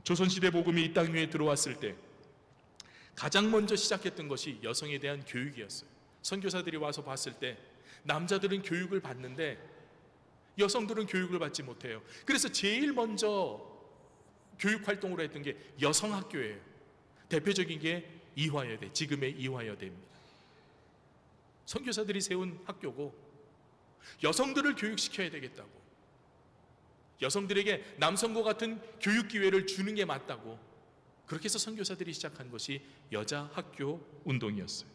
조선시대 복음이 이 땅 위에 들어왔을 때 가장 먼저 시작했던 것이 여성에 대한 교육이었어요. 선교사들이 와서 봤을 때 남자들은 교육을 받는데 여성들은 교육을 받지 못해요. 그래서 제일 먼저 교육 활동으로 했던 게 여성학교예요. 대표적인 게 이화여대, 지금의 이화여대입니다. 선교사들이 세운 학교고 여성들을 교육시켜야 되겠다고, 여성들에게 남성과 같은 교육 기회를 주는 게 맞다고, 그렇게 해서 선교사들이 시작한 것이 여자학교 운동이었어요.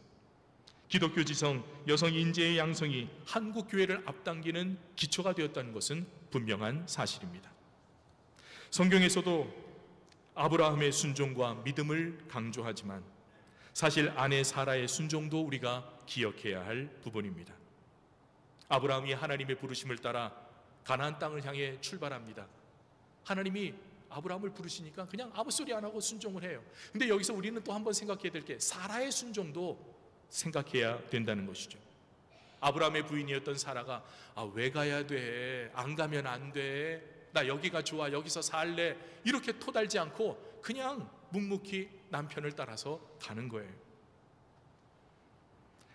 기독교 지성, 여성 인재의 양성이 한국 교회를 앞당기는 기초가 되었다는 것은 분명한 사실입니다. 성경에서도 아브라함의 순종과 믿음을 강조하지만 사실 아내 사라의 순종도 우리가 기억해야 할 부분입니다. 아브라함이 하나님의 부르심을 따라 가나안 땅을 향해 출발합니다. 하나님이 아브라함을 부르시니까 그냥 아무 소리 안 하고 순종을 해요. 근데 여기서 우리는 또 한번 생각해야 될 게 사라의 순종도 생각해야 된다는 것이죠. 아브라함의 부인이었던 사라가 왜 가야 돼? 안 가면 안 돼. 나 여기가 좋아. 여기서 살래. 이렇게 토달지 않고 그냥 묵묵히 남편을 따라서 가는 거예요.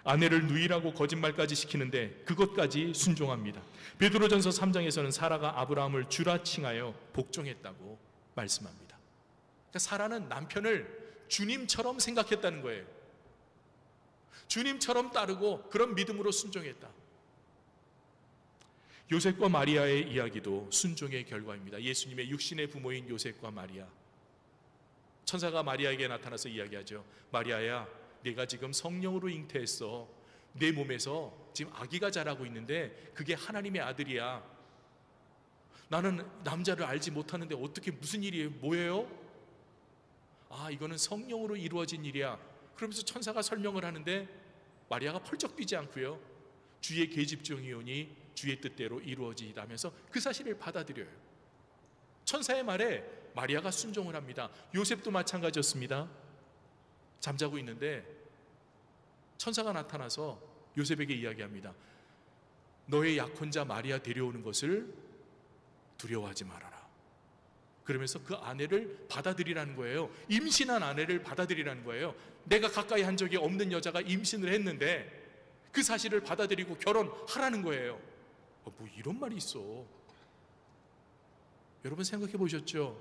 아내를 누이라고 거짓말까지 시키는데 그것까지 순종합니다. 베드로전서 3장에서는 사라가 아브라함을 주라 칭하여 복종했다고 말씀합니다. 그러니까 사라는 남편을 주님처럼 생각했다는 거예요. 주님처럼 따르고 그런 믿음으로 순종했다. 요셉과 마리아의 이야기도 순종의 결과입니다. 예수님의 육신의 부모인 요셉과 마리아. 천사가 마리아에게 나타나서 이야기하죠. 마리아야, 네가 지금 성령으로 잉태했어. 내 몸에서 지금 아기가 자라고 있는데 그게 하나님의 아들이야. 나는 남자를 알지 못하는데 어떻게 무슨 일이에요? 뭐예요? 아, 이거는 성령으로 이루어진 일이야. 그러면서 천사가 설명을 하는데 마리아가 펄쩍 뛰지 않고요, 주의 계집종이오니 주의 뜻대로 이루어지다면서 그 사실을 받아들여요. 천사의 말에 마리아가 순종을 합니다. 요셉도 마찬가지였습니다. 잠자고 있는데 천사가 나타나서 요셉에게 이야기합니다. 너의 약혼자 마리아 데려오는 것을 두려워하지 말아라. 그러면서 그 아내를 받아들이라는 거예요. 임신한 아내를 받아들이라는 거예요. 내가 가까이 한 적이 없는 여자가 임신을 했는데 그 사실을 받아들이고 결혼하라는 거예요. 뭐 이런 말이 있어. 여러분 생각해 보셨죠?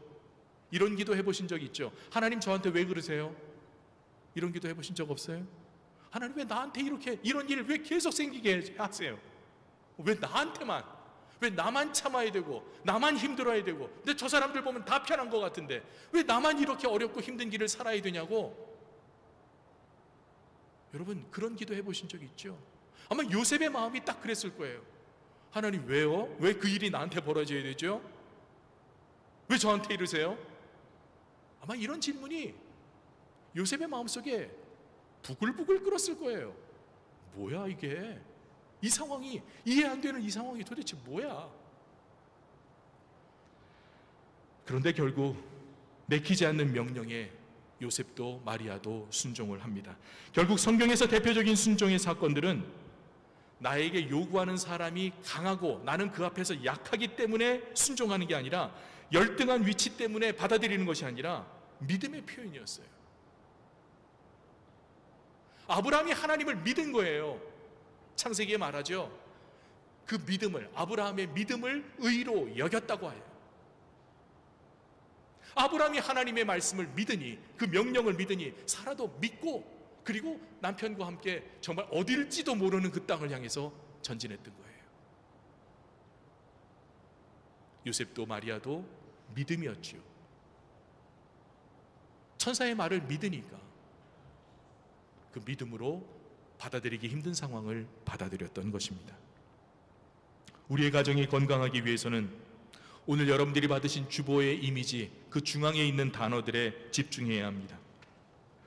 이런 기도 해보신 적 있죠? 하나님 저한테 왜 그러세요? 이런 기도 해보신 적 없어요? 하나님 왜 나한테 이런 일 왜 계속 생기게 하세요? 왜 나한테만? 왜 나만 참아야 되고 나만 힘들어야 되고, 근데 저 사람들 보면 다 편한 것 같은데 왜 나만 이렇게 어렵고 힘든 길을 살아야 되냐고. 여러분 그런 기도 해보신 적 있죠? 아마 요셉의 마음이 딱 그랬을 거예요. 하나님 왜요? 왜 그 일이 나한테 벌어져야 되죠? 왜 저한테 이러세요? 아마 이런 질문이 요셉의 마음속에 부글부글 끓었을 거예요. 뭐야 이게? 이 상황이, 이해 안 되는 이 상황이 도대체 뭐야? 그런데 결국 내키지 않는 명령에 요셉도 마리아도 순종을 합니다. 결국 성경에서 대표적인 순종의 사건들은 나에게 요구하는 사람이 강하고 나는 그 앞에서 약하기 때문에 순종하는 게 아니라, 열등한 위치 때문에 받아들이는 것이 아니라 믿음의 표현이었어요. 아브라함이 하나님을 믿은 거예요. 창세기에 말하죠. 그 믿음을, 아브라함의 믿음을 의로 여겼다고 해요. 아브라함이 하나님의 말씀을 믿으니, 그 명령을 믿으니 사라도 믿고, 그리고 남편과 함께 정말 어딜지도 모르는 그 땅을 향해서 전진했던 거예요. 요셉도 마리아도 믿음이었지요. 천사의 말을 믿으니까 그 믿음으로 받아들이기 힘든 상황을 받아들였던 것입니다. 우리의 가정이 건강하기 위해서는 오늘 여러분들이 받으신 주보의 이미지, 그 중앙에 있는 단어들에 집중해야 합니다.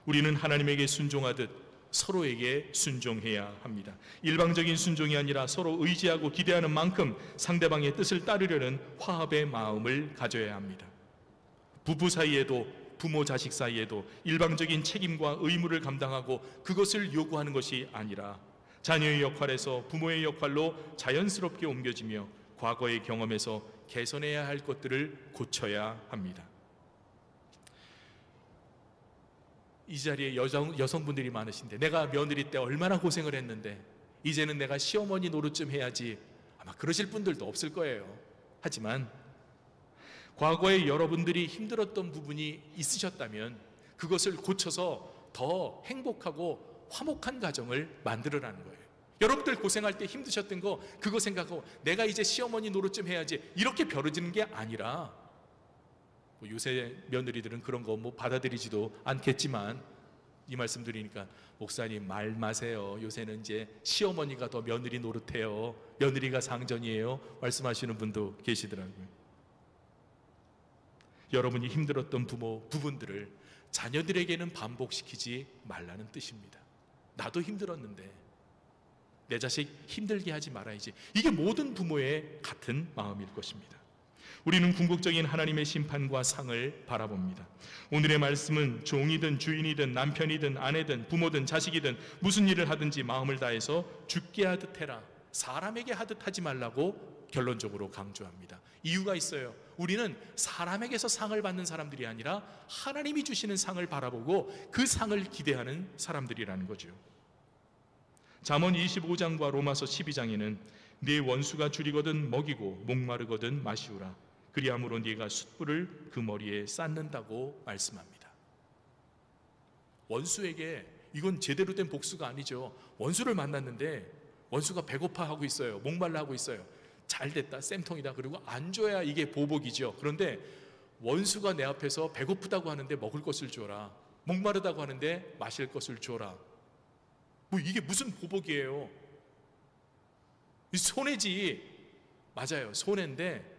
우리는 하나님에게 순종하듯 서로에게 순종해야 합니다. 일방적인 순종이 아니라 서로 의지하고 기대하는 만큼 상대방의 뜻을 따르려는 화합의 마음을 가져야 합니다. 부부 사이에도, 부모 자식 사이에도 일방적인 책임과 의무를 감당하고 그것을 요구하는 것이 아니라 자녀의 역할에서 부모의 역할로 자연스럽게 옮겨지며 과거의 경험에서 개선해야 할 것들을 고쳐야 합니다. 이 자리에 여성분들이 많으신데, 내가 며느리 때 얼마나 고생을 했는데 이제는 내가 시어머니 노릇 좀 해야지, 아마 그러실 분들도 없을 거예요. 하지만 과거에 여러분들이 힘들었던 부분이 있으셨다면 그것을 고쳐서 더 행복하고 화목한 가정을 만들어라는 거예요. 여러분들 고생할 때 힘드셨던 거, 그거 생각하고 내가 이제 시어머니 노릇 좀 해야지, 이렇게 벼르지는 게 아니라, 요새 며느리들은 그런 거 받아들이지도 않겠지만 이 말씀 드리니까, 목사님 말 마세요. 요새는 이제 시어머니가 더 며느리 노릇해요. 며느리가 상전이에요. 말씀하시는 분도 계시더라고요. 여러분이 힘들었던 부분들을 자녀들에게는 반복시키지 말라는 뜻입니다. 나도 힘들었는데 내 자식 힘들게 하지 말아야지. 이게 모든 부모의 같은 마음일 것입니다. 우리는 궁극적인 하나님의 심판과 상을 바라봅니다. 오늘의 말씀은 종이든 주인이든 남편이든 아내든 부모든 자식이든 무슨 일을 하든지 마음을 다해서 주께 하듯 해라, 사람에게 하듯 하지 말라고 결론적으로 강조합니다. 이유가 있어요. 우리는 사람에게서 상을 받는 사람들이 아니라 하나님이 주시는 상을 바라보고 그 상을 기대하는 사람들이라는 거죠. 잠언 25장과 로마서 12장에는 네 원수가 줄이거든 먹이고 목마르거든 마시우라, 그리함으로 네가 숯불을 그 머리에 쌓는다고 말씀합니다. 원수에게 이건 제대로 된 복수가 아니죠. 원수를 만났는데 원수가 배고파하고 있어요. 목말라 하고 있어요. 잘 됐다, 쌤통이다. 그리고 안 줘야 이게 보복이죠. 그런데 원수가 내 앞에서 배고프다고 하는데 먹을 것을 줘라, 목마르다고 하는데 마실 것을 줘라. 뭐 이게 무슨 보복이에요? 손해지. 맞아요, 손해인데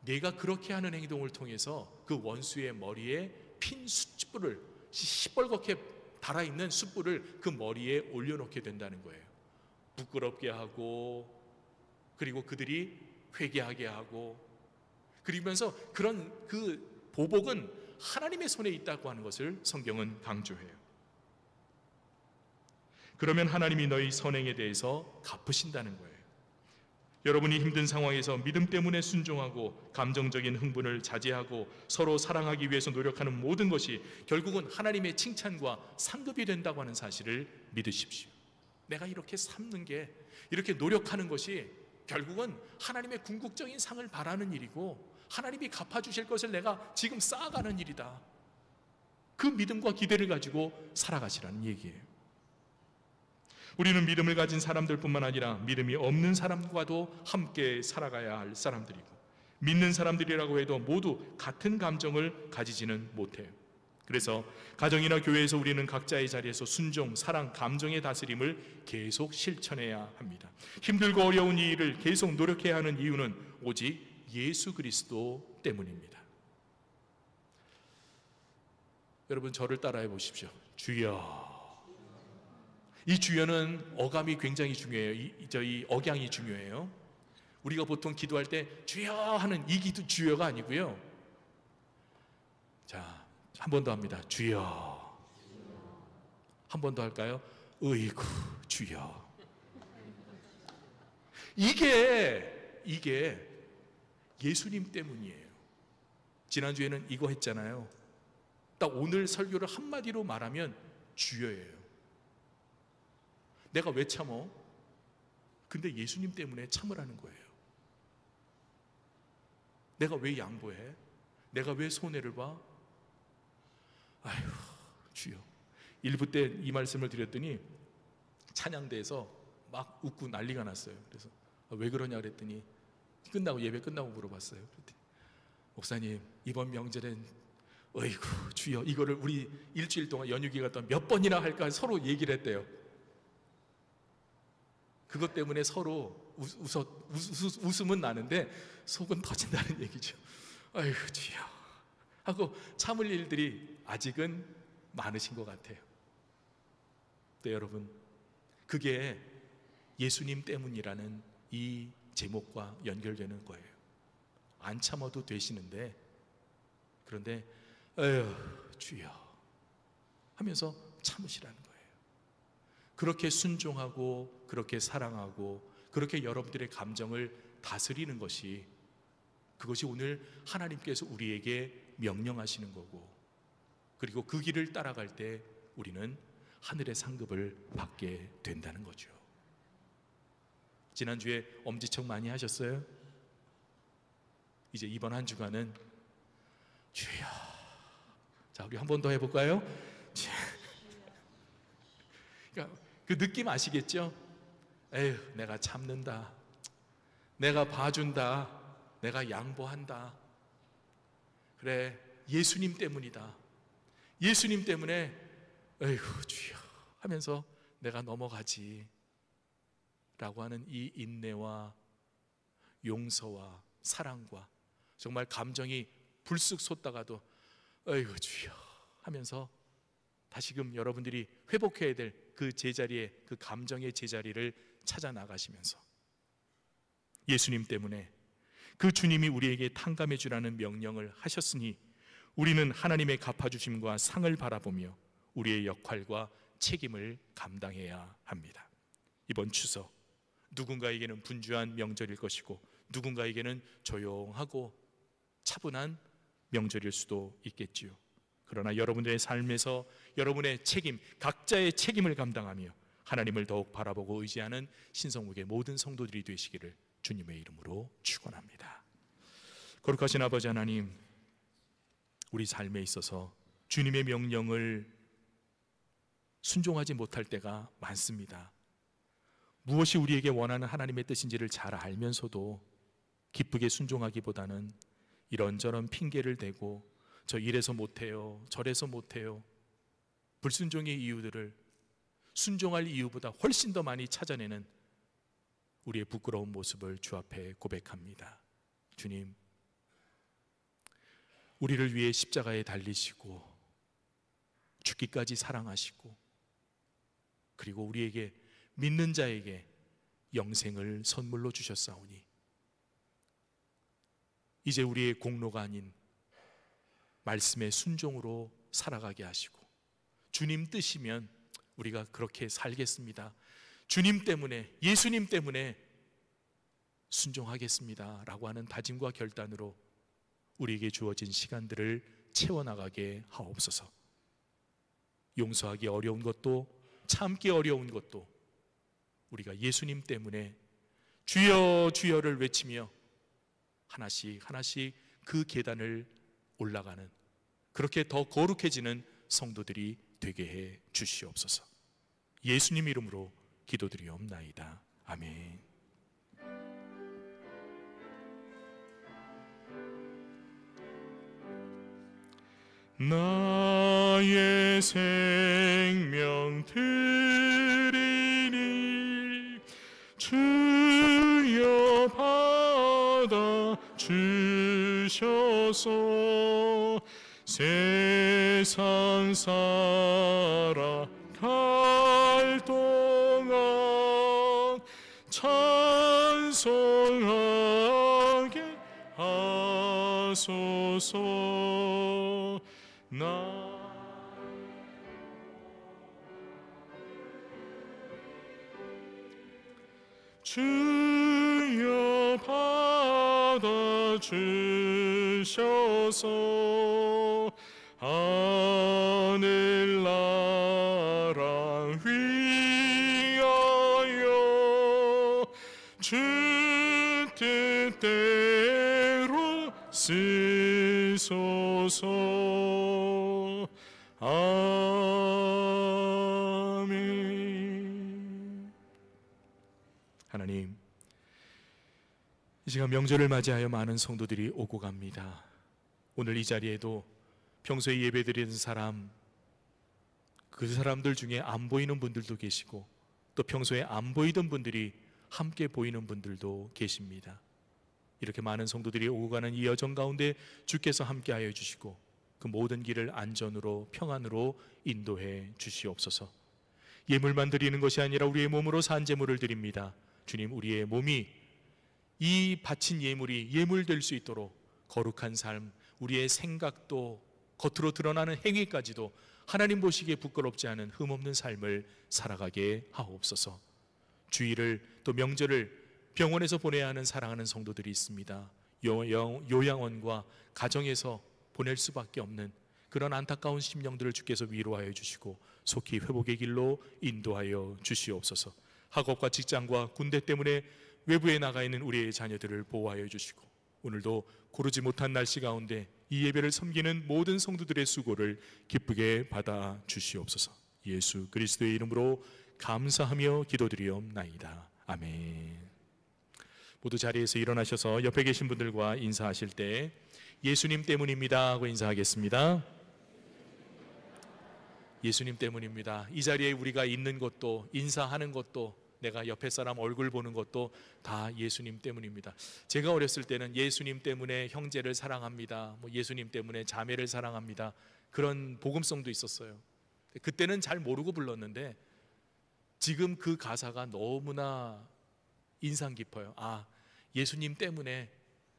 내가 그렇게 하는 행동을 통해서 그 원수의 머리에 핀 숯불을, 시뻘겋게 달아있는 숯불을 그 머리에 올려놓게 된다는 거예요. 부끄럽게 하고, 그리고 그들이 회개하게 하고, 그러면서 그런 그 보복은 하나님의 손에 있다고 하는 것을 성경은 강조해요. 그러면 하나님이 너희 선행에 대해서 갚으신다는 거예요. 여러분이 힘든 상황에서 믿음 때문에 순종하고 감정적인 흥분을 자제하고 서로 사랑하기 위해서 노력하는 모든 것이 결국은 하나님의 칭찬과 상급이 된다고 하는 사실을 믿으십시오. 내가 이렇게 삼는 게, 이렇게 노력하는 것이 결국은 하나님의 궁극적인 상을 바라는 일이고 하나님이 갚아주실 것을 내가 지금 쌓아가는 일이다. 그 믿음과 기대를 가지고 살아가시라는 얘기예요. 우리는 믿음을 가진 사람들뿐만 아니라 믿음이 없는 사람과도 함께 살아가야 할 사람들이고, 믿는 사람들이라고 해도 모두 같은 감정을 가지지는 못해요. 그래서 가정이나 교회에서 우리는 각자의 자리에서 순종, 사랑, 감정의 다스림을 계속 실천해야 합니다. 힘들고 어려운 이 일을 계속 노력해야 하는 이유는 오직 예수 그리스도 때문입니다. 여러분, 저를 따라해 보십시오. 주여. 이 주여는 어감이 굉장히 중요해요. 이 억양이 중요해요. 우리가 보통 기도할 때 주여 하는 이 기도 주여가 아니고요. 자, 한 번 더 합니다. 주여. 한 번 더 할까요? 어이구 주여. 이게 예수님 때문이에요. 지난주에는 이거 했잖아요. 딱 오늘 설교를 한마디로 말하면 주여예요. 내가 왜 참어? 근데 예수님 때문에 참으라는 거예요. 내가 왜 양보해? 내가 왜 손해를 봐? 아휴 주여. 1부 때 이 말씀을 드렸더니 찬양대에서 막 웃고 난리가 났어요. 그래서 왜 그러냐 그랬더니 예배 끝나고 물어봤어요. 그랬더니 목사님, 이번 명절엔 어이구 주여, 이거를 우리 일주일 동안 연휴기간 동안 몇 번이나 할까 서로 얘기를 했대요. 그것 때문에 서로 웃음은 나는데 속은 터진다는 얘기죠. 아이고 주여 하고 참을 일들이 아직은 많으신 것 같아요. 네, 여러분, 그게 예수님 때문이라는 이 제목과 연결되는 거예요. 안 참아도 되시는데, 그런데 에휴 주여 하면서 참으시라는 거예요. 그렇게 순종하고 그렇게 사랑하고 그렇게 여러분들의 감정을 다스리는 것이, 그것이 오늘 하나님께서 우리에게 명령하시는 거고, 그리고 그 길을 따라갈 때 우리는 하늘의 상급을 받게 된다는 거죠. 지난주에 엄지척 많이 하셨어요? 이제 이번 한 주간은 주여. 자, 우리 한 번 더 해볼까요? 그러니까 그 느낌 아시겠죠? 에휴 내가 참는다, 내가 봐준다, 내가 양보한다. 그래 예수님 때문이다, 예수님 때문에 에휴 주여 하면서 내가 넘어가지 라고 하는 이 인내와 용서와 사랑과 정말 감정이 불쑥 솟다가도 에휴 주여 하면서 다시금 여러분들이 회복해야 될 그 제자리에, 그 감정의 제자리를 찾아 나가시면서 예수님 때문에 그 주님이 우리에게 탕감해 주라는 명령을 하셨으니 우리는 하나님의 갚아주심과 상을 바라보며 우리의 역할과 책임을 감당해야 합니다. 이번 추석, 누군가에게는 분주한 명절일 것이고 누군가에게는 조용하고 차분한 명절일 수도 있겠지요. 그러나 여러분들의 삶에서 여러분의 책임, 각자의 책임을 감당하며 하나님을 더욱 바라보고 의지하는 신성국의 모든 성도들이 되시기를 주님의 이름으로 축원합니다. 거룩하신 아버지 하나님, 우리 삶에 있어서 주님의 명령을 순종하지 못할 때가 많습니다. 무엇이 우리에게 원하는 하나님의 뜻인지를 잘 알면서도 기쁘게 순종하기보다는 이런저런 핑계를 대고 저 이래서 못해요, 저래서 못해요, 불순종의 이유들을 순종할 이유보다 훨씬 더 많이 찾아내는 우리의 부끄러운 모습을 주 앞에 고백합니다. 주님, 우리를 위해 십자가에 달리시고 죽기까지 사랑하시고 그리고 우리에게 믿는 자에게 영생을 선물로 주셨사오니 이제 우리의 공로가 아닌 말씀의 순종으로 살아가게 하시고 주님 뜻이면 우리가 그렇게 살겠습니다. 주님 때문에, 예수님 때문에 순종하겠습니다 라고 하는 다짐과 결단으로 우리에게 주어진 시간들을 채워나가게 하옵소서. 용서하기 어려운 것도 참기 어려운 것도 우리가 예수님 때문에 주여 주여를 외치며 하나씩 하나씩 그 계단을 올라가는, 그렇게 더 거룩해지는 성도들이 되게 해 주시옵소서. 예수님 이름으로 기도드리옵나이다. 아멘. 나의 생명 드리니 주여 받아 주셔서 세상 살아갈 동안 찬송하게 하소서. 주여 받아 주셔서 하늘나라 위하여 주 뜻대로 쓰소서. 아멘. 하나님, 이 시간 명절을 맞이하여 많은 성도들이 오고 갑니다. 오늘 이 자리에도 평소에 예배드리는 사람, 그 사람들 중에 안 보이는 분들도 계시고 또 평소에 안 보이던 분들이 함께 보이는 분들도 계십니다. 이렇게 많은 성도들이 오고 가는 이 여정 가운데 주께서 함께하여 주시고 그 모든 길을 안전으로 평안으로 인도해 주시옵소서. 예물만 드리는 것이 아니라 우리의 몸으로 산 제물을 드립니다. 주님, 우리의 몸이 이 바친 예물이 예물될 수 있도록 거룩한 삶, 우리의 생각도 겉으로 드러나는 행위까지도 하나님 보시기에 부끄럽지 않은 흠없는 삶을 살아가게 하옵소서. 주일을 또 명절을 병원에서 보내야 하는 사랑하는 성도들이 있습니다. 요양원과 가정에서 보낼 수밖에 없는 그런 안타까운 심령들을 주께서 위로하여 주시고 속히 회복의 길로 인도하여 주시옵소서. 학업과 직장과 군대 때문에 외부에 나가 있는 우리의 자녀들을 보호하여 주시고 오늘도 고르지 못한 날씨 가운데 이 예배를 섬기는 모든 성도들의 수고를 기쁘게 받아 주시옵소서. 예수 그리스도의 이름으로 감사하며 기도드리옵나이다. 아멘. 모두 자리에서 일어나셔서 옆에 계신 분들과 인사하실 때 예수님 때문입니다 하고 인사하겠습니다. 예수님 때문입니다. 이 자리에 우리가 있는 것도, 인사하는 것도, 내가 옆에 사람 얼굴 보는 것도 다 예수님 때문입니다. 제가 어렸을 때는 예수님 때문에 형제를 사랑합니다, 예수님 때문에 자매를 사랑합니다, 그런 복음성도 있었어요. 그때는 잘 모르고 불렀는데 지금 그 가사가 너무나 인상 깊어요. 아, 예수님 때문에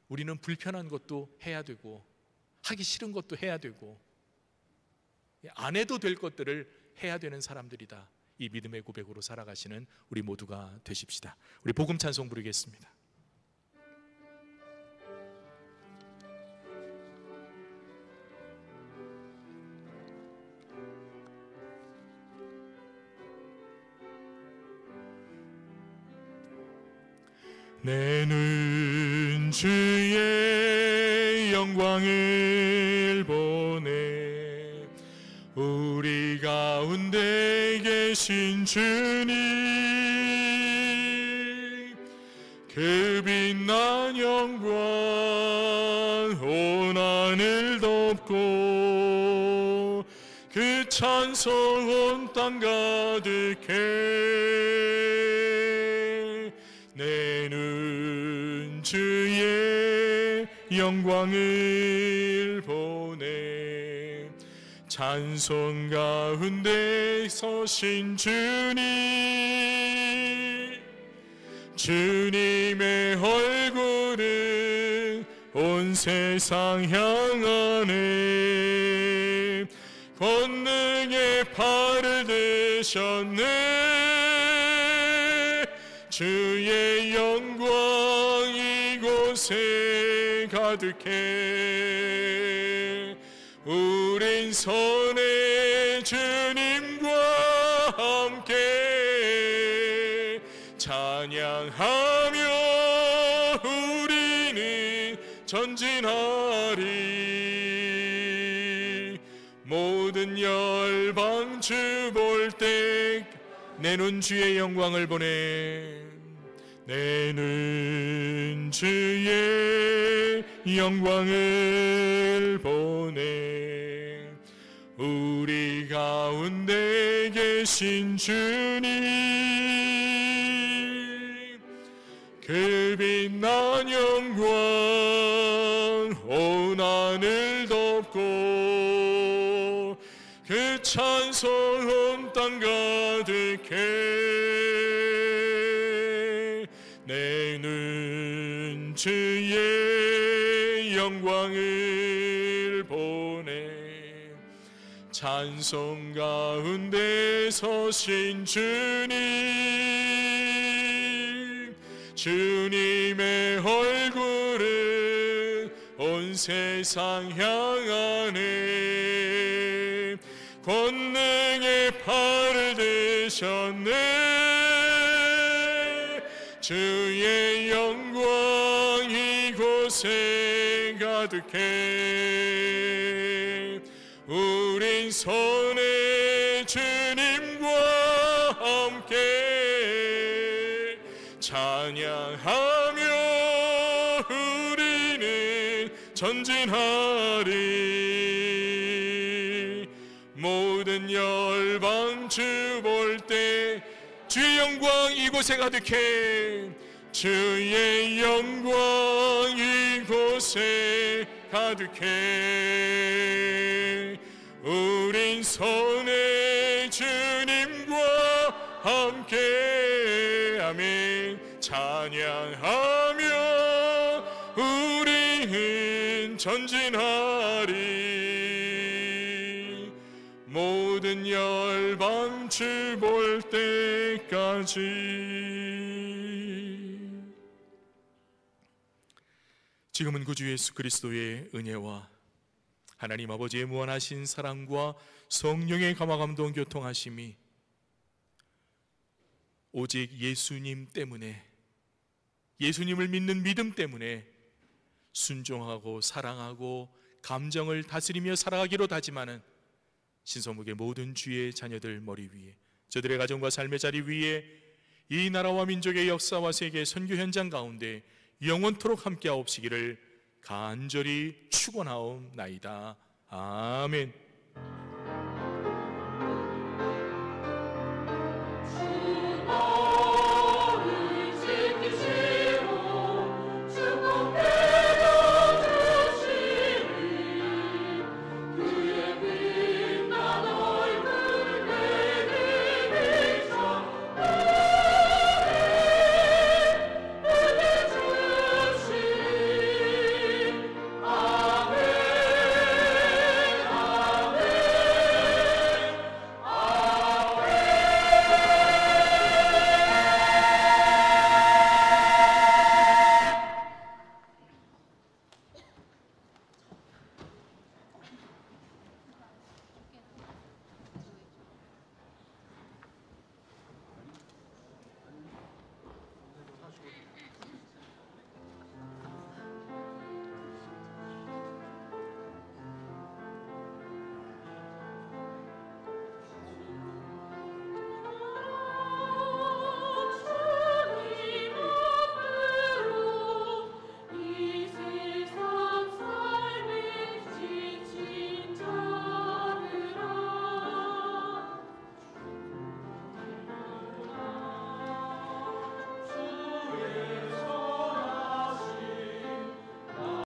우리는 불편한 것도 해야 되고 하기 싫은 것도 해야 되고 안 해도 될 것들을 해야 되는 사람들이다. 이 믿음의 고백으로 살아가시는 우리 모두가 되십시다. 우리 복음 찬송 부르겠습니다. 내는 주의 영광을 보내 우리 가운데 계신 주님, 그 빛난 영광 온 하늘 덮고 그 찬송 온 땅 가득해. 내는 주의 영광을 보네. 찬송 가운데 서신 주님, 주님의 얼굴은 온 세상 향하네. 권능의 팔을 드셨네. 주의 영광 이곳에 가득해. 우린 선의 주님과 함께 찬양하며 우리는 전진하리. 모든 열방 주 볼 때 내눈 주의 영광을 보내. 내눈 주의 영광을 보내. 우리 가운데 계신 주님, 그 빛난 영광 온 하늘 덮고 그 찬송 온 땅 가득해. 내는 주의 영광을 보내. 찬송 가운데 서신 주님, 주님의 얼굴은 온 세상 향하네. 권능의 팔을 드셨네. 주의 영광 이곳에 가득해. 우린 선의 주님과 함께 찬양하며 우리는 전진하리. 모든 열방 주 볼 때 주의 영광 이곳에 가득해. 주의 영광 이곳에 가득해. 우린 선의 주님과 함께 아멘 찬양하며 우리는 전진하리. 모든 열방 주 볼 때까지. 지금은 구주 예수 그리스도의 은혜와 하나님 아버지의 무한하신 사랑과 성령의 감화감동 교통하심이 오직 예수님 때문에, 예수님을 믿는 믿음 때문에 순종하고 사랑하고 감정을 다스리며 살아가기로 다짐하는 신성목의 모든 주의 자녀들 머리 위에, 저들의 가정과 삶의 자리 위에, 이 나라와 민족의 역사와 세계 선교 현장 가운데 영원토록 함께하옵시기를 간절히 축원하옵나이다. 아멘.